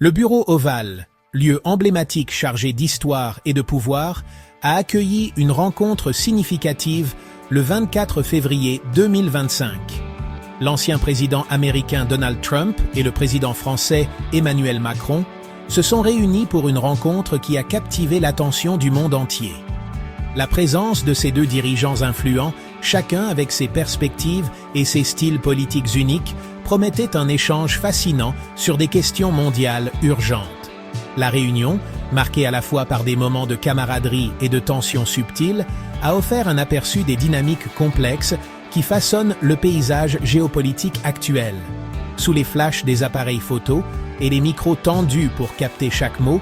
Le bureau ovale, lieu emblématique chargé d'histoire et de pouvoir, a accueilli une rencontre significative le 24 février 2025. L'ancien président américain Donald Trump et le président français Emmanuel Macron se sont réunis pour une rencontre qui a captivé l'attention du monde entier. La présence de ces deux dirigeants influents, chacun avec ses perspectives et ses styles politiques uniques, promettait un échange fascinant sur des questions mondiales urgentes. La réunion, marquée à la fois par des moments de camaraderie et de tensions subtiles, a offert un aperçu des dynamiques complexes qui façonnent le paysage géopolitique actuel. Sous les flashs des appareils photo et les micros tendus pour capter chaque mot,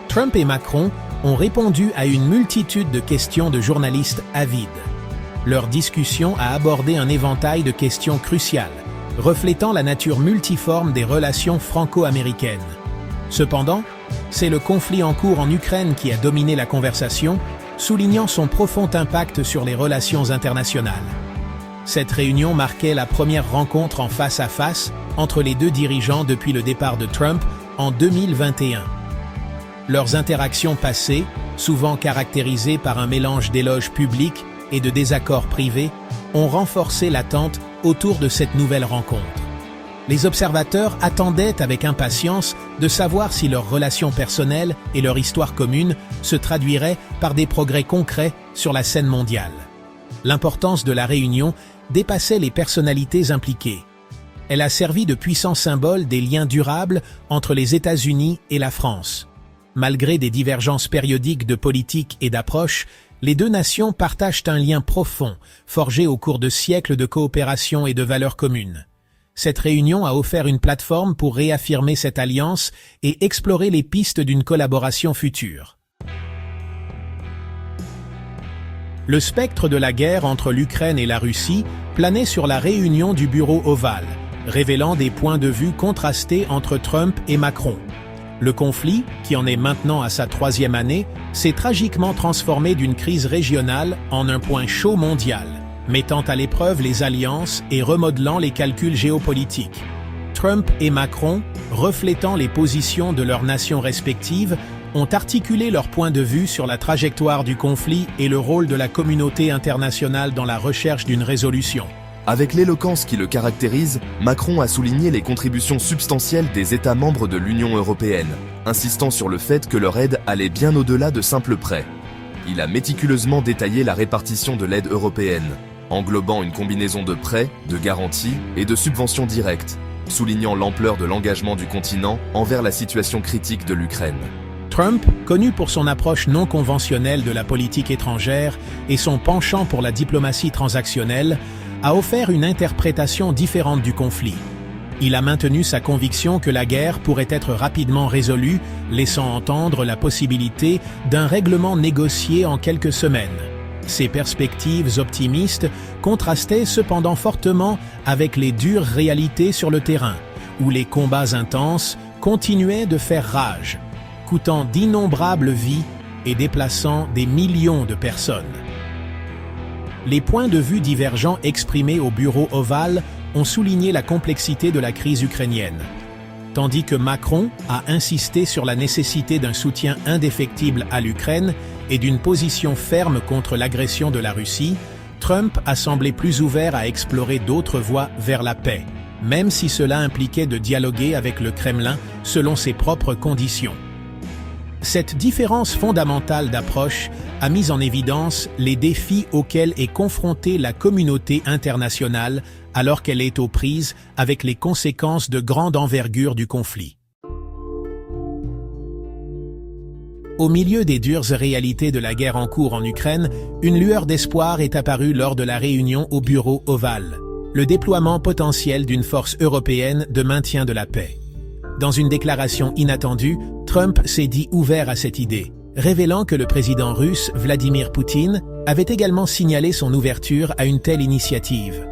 Trump et Macron ont répondu à une multitude de questions de journalistes avides. Leur discussion a abordé un éventail de questions cruciales, reflétant la nature multiforme des relations franco-américaines. Cependant, c'est le conflit en cours en Ukraine qui a dominé la conversation, soulignant son profond impact sur les relations internationales. Cette réunion marquait la première rencontre en face à face entre les deux dirigeants depuis le départ de Trump en 2021. Leurs interactions passées, souvent caractérisées par un mélange d'éloges publics et de désaccords privés, ont renforcé l'attente autour de cette nouvelle rencontre. Les observateurs attendaient avec impatience de savoir si leur relation personnelle et leur histoire commune se traduiraient par des progrès concrets sur la scène mondiale. L'importance de la réunion dépassait les personnalités impliquées. Elle a servi de puissant symbole des liens durables entre les États-Unis et la France. Malgré des divergences périodiques de politique et d'approche, les deux nations partagent un lien profond, forgé au cours de siècles de coopération et de valeurs communes. Cette réunion a offert une plateforme pour réaffirmer cette alliance et explorer les pistes d'une collaboration future. Le spectre de la guerre entre l'Ukraine et la Russie planait sur la réunion du bureau ovale, révélant des points de vue contrastés entre Trump et Macron. Le conflit, qui en est maintenant à sa 3e année, s'est tragiquement transformé d'une crise régionale en un point chaud mondial, mettant à l'épreuve les alliances et remodelant les calculs géopolitiques. Trump et Macron, reflétant les positions de leurs nations respectives, ont articulé leurs points de vue sur la trajectoire du conflit et le rôle de la communauté internationale dans la recherche d'une résolution. Avec l'éloquence qui le caractérise, Macron a souligné les contributions substantielles des États membres de l'Union européenne, insistant sur le fait que leur aide allait bien au-delà de simples prêts. Il a méticuleusement détaillé la répartition de l'aide européenne, englobant une combinaison de prêts, de garanties et de subventions directes, soulignant l'ampleur de l'engagement du continent envers la situation critique de l'Ukraine. Trump, connu pour son approche non conventionnelle de la politique étrangère et son penchant pour la diplomatie transactionnelle, a offert une interprétation différente du conflit. Il a maintenu sa conviction que la guerre pourrait être rapidement résolue, laissant entendre la possibilité d'un règlement négocié en quelques semaines. Ces perspectives optimistes contrastaient cependant fortement avec les dures réalités sur le terrain, où les combats intenses continuaient de faire rage, coûtant d'innombrables vies et déplaçant des millions de personnes. Les points de vue divergents exprimés au bureau ovale ont souligné la complexité de la crise ukrainienne. Tandis que Macron a insisté sur la nécessité d'un soutien indéfectible à l'Ukraine et d'une position ferme contre l'agression de la Russie, Trump a semblé plus ouvert à explorer d'autres voies vers la paix, même si cela impliquait de dialoguer avec le Kremlin selon ses propres conditions. Cette différence fondamentale d'approche a mis en évidence les défis auxquels est confrontée la communauté internationale alors qu'elle est aux prises avec les conséquences de grande envergure du conflit. Au milieu des dures réalités de la guerre en cours en Ukraine, une lueur d'espoir est apparue lors de la réunion au bureau ovale, le déploiement potentiel d'une force européenne de maintien de la paix. Dans une déclaration inattendue, Trump s'est dit ouvert à cette idée, révélant que le président russe Vladimir Poutine avait également signalé son ouverture à une telle initiative.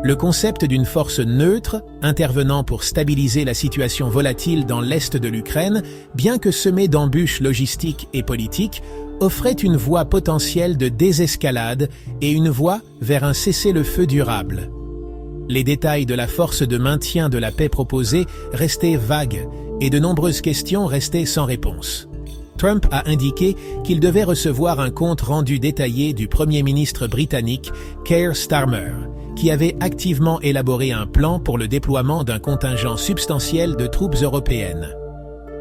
Le concept d'une force neutre, intervenant pour stabiliser la situation volatile dans l'est de l'Ukraine, bien que semé d'embûches logistiques et politiques, offrait une voie potentielle de désescalade et une voie vers un cessez-le-feu durable. Les détails de la force de maintien de la paix proposée restaient vagues et de nombreuses questions restaient sans réponse. Trump a indiqué qu'il devait recevoir un compte rendu détaillé du Premier ministre britannique Keir Starmer, qui avait activement élaboré un plan pour le déploiement d'un contingent substantiel de troupes européennes.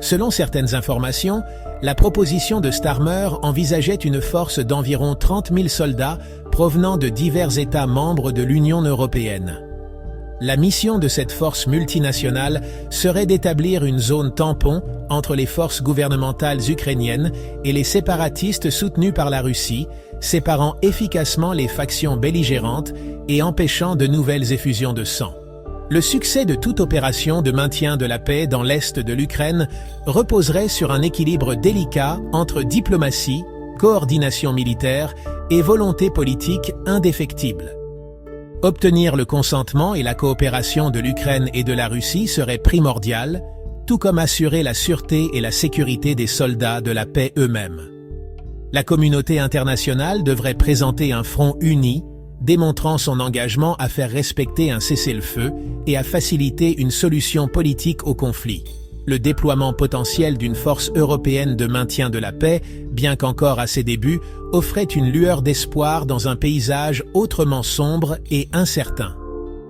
Selon certaines informations, la proposition de Starmer envisageait une force d'environ 30 000 soldats provenant de divers États membres de l'Union européenne. La mission de cette force multinationale serait d'établir une zone tampon entre les forces gouvernementales ukrainiennes et les séparatistes soutenus par la Russie, séparant efficacement les factions belligérantes et empêchant de nouvelles effusions de sang. Le succès de toute opération de maintien de la paix dans l'est de l'Ukraine reposerait sur un équilibre délicat entre diplomatie, coordination militaire et volonté politique indéfectible. Obtenir le consentement et la coopération de l'Ukraine et de la Russie serait primordial, tout comme assurer la sûreté et la sécurité des soldats de la paix eux-mêmes. La communauté internationale devrait présenter un front uni, démontrant son engagement à faire respecter un cessez-le-feu et à faciliter une solution politique au conflit. Le déploiement potentiel d'une force européenne de maintien de la paix, bien qu'encore à ses débuts, offrait une lueur d'espoir dans un paysage autrement sombre et incertain.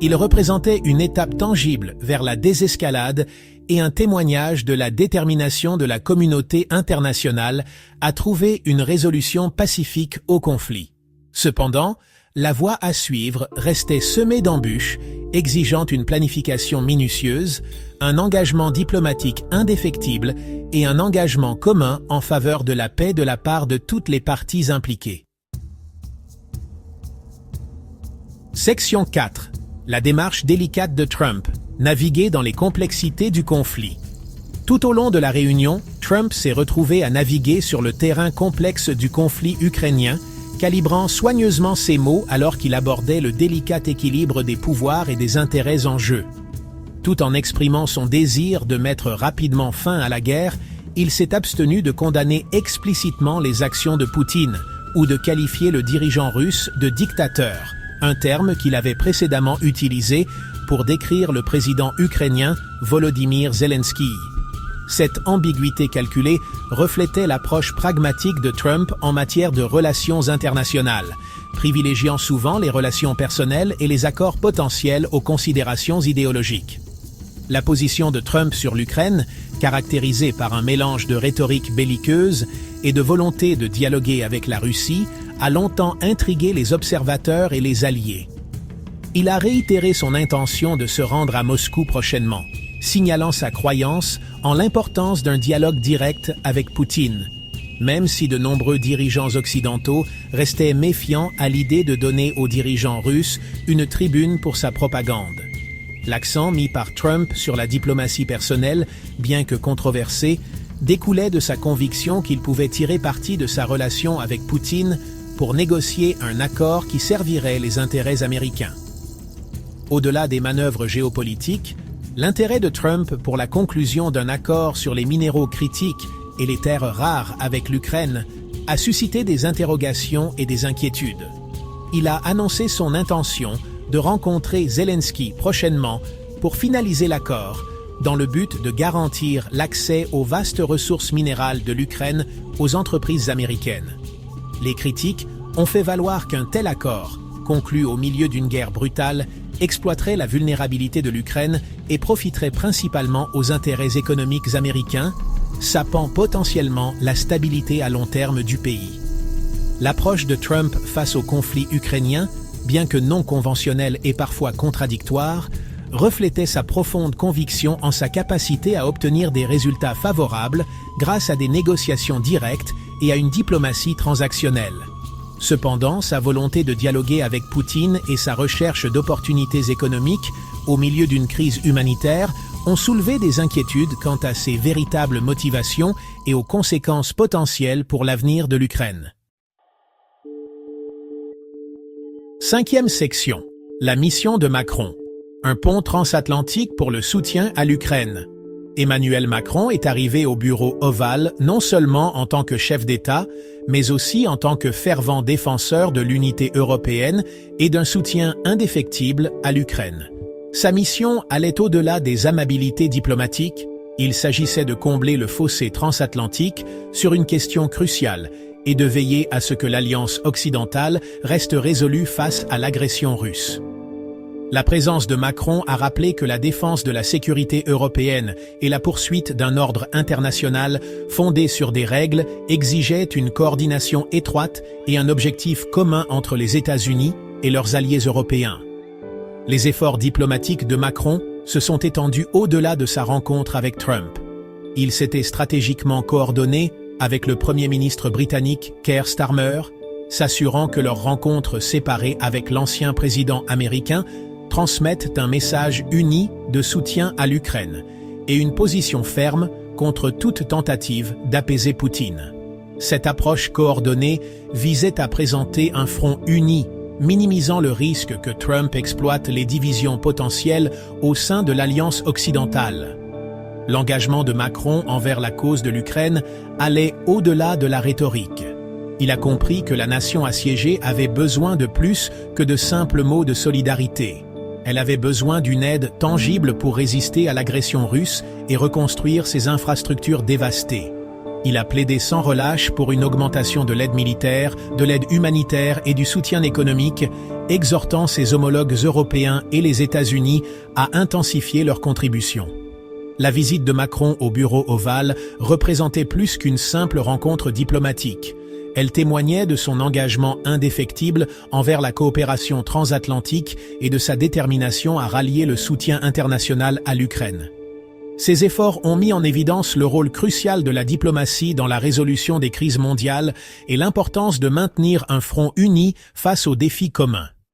Il représentait une étape tangible vers la désescalade et un témoignage de la détermination de la communauté internationale à trouver une résolution pacifique au conflit. Cependant, la voie à suivre restait semée d'embûches, exigeant une planification minutieuse, un engagement diplomatique indéfectible et un engagement commun en faveur de la paix de la part de toutes les parties impliquées. Section 4. La démarche délicate de Trump, naviguer dans les complexités du conflit. Tout au long de la réunion, Trump s'est retrouvé à naviguer sur le terrain complexe du conflit ukrainien, calibrant soigneusement ses mots alors qu'il abordait le délicat équilibre des pouvoirs et des intérêts en jeu. Tout en exprimant son désir de mettre rapidement fin à la guerre, il s'est abstenu de condamner explicitement les actions de Poutine ou de qualifier le dirigeant russe de dictateur, un terme qu'il avait précédemment utilisé pour décrire le président ukrainien Volodymyr Zelensky. Cette ambiguïté calculée reflétait l'approche pragmatique de Trump en matière de relations internationales, privilégiant souvent les relations personnelles et les accords potentiels aux considérations idéologiques. La position de Trump sur l'Ukraine, caractérisée par un mélange de rhétorique belliqueuse et de volonté de dialoguer avec la Russie, a longtemps intrigué les observateurs et les alliés. Il a réitéré son intention de se rendre à Moscou prochainement, signalant sa croyance en l'importance d'un dialogue direct avec Poutine, même si de nombreux dirigeants occidentaux restaient méfiants à l'idée de donner aux dirigeants russes une tribune pour sa propagande. L'accent mis par Trump sur la diplomatie personnelle, bien que controversée, découlait de sa conviction qu'il pouvait tirer parti de sa relation avec Poutine pour négocier un accord qui servirait les intérêts américains. Au-delà des manœuvres géopolitiques, l'intérêt de Trump pour la conclusion d'un accord sur les minéraux critiques et les terres rares avec l'Ukraine a suscité des interrogations et des inquiétudes. Il a annoncé son intention de rencontrer Zelensky prochainement pour finaliser l'accord, dans le but de garantir l'accès aux vastes ressources minérales de l'Ukraine aux entreprises américaines. Les critiques ont fait valoir qu'un tel accord, conclu au milieu d'une guerre brutale, exploiterait la vulnérabilité de l'Ukraine et profiterait principalement aux intérêts économiques américains, sapant potentiellement la stabilité à long terme du pays. L'approche de Trump face au conflit ukrainien, bien que non conventionnelle et parfois contradictoire, reflétait sa profonde conviction en sa capacité à obtenir des résultats favorables grâce à des négociations directes et à une diplomatie transactionnelle. Cependant, sa volonté de dialoguer avec Poutine et sa recherche d'opportunités économiques au milieu d'une crise humanitaire ont soulevé des inquiétudes quant à ses véritables motivations et aux conséquences potentielles pour l'avenir de l'Ukraine. Cinquième section. La mission de Macron. Un pont transatlantique pour le soutien à l'Ukraine. Emmanuel Macron est arrivé au bureau ovale non seulement en tant que chef d'État, mais aussi en tant que fervent défenseur de l'unité européenne et d'un soutien indéfectible à l'Ukraine. Sa mission allait au-delà des amabilités diplomatiques, Il s'agissait de combler le fossé transatlantique sur une question cruciale et de veiller à ce que l'Alliance occidentale reste résolue face à l'agression russe. La présence de Macron a rappelé que la défense de la sécurité européenne et la poursuite d'un ordre international fondé sur des règles exigeaient une coordination étroite et un objectif commun entre les États-Unis et leurs alliés européens. Les efforts diplomatiques de Macron se sont étendus au-delà de sa rencontre avec Trump. Il s'était stratégiquement coordonné avec le Premier ministre britannique Keir Starmer, s'assurant que leurs rencontres séparées avec l'ancien président américain transmettent un message uni de soutien à l'Ukraine et une position ferme contre toute tentative d'apaiser Poutine. Cette approche coordonnée visait à présenter un front uni, minimisant le risque que Trump exploite les divisions potentielles au sein de l'Alliance occidentale. L'engagement de Macron envers la cause de l'Ukraine allait au-delà de la rhétorique. Il a compris que la nation assiégée avait besoin de plus que de simples mots de solidarité. Elle avait besoin d'une aide tangible pour résister à l'agression russe et reconstruire ses infrastructures dévastées. Il a plaidé sans relâche pour une augmentation de l'aide militaire, de l'aide humanitaire et du soutien économique, exhortant ses homologues européens et les États-Unis à intensifier leurs contributions. La visite de Macron au bureau ovale représentait plus qu'une simple rencontre diplomatique. Elle témoignait de son engagement indéfectible envers la coopération transatlantique et de sa détermination à rallier le soutien international à l'Ukraine. Ces efforts ont mis en évidence le rôle crucial de la diplomatie dans la résolution des crises mondiales et l'importance de maintenir un front uni face aux défis communs.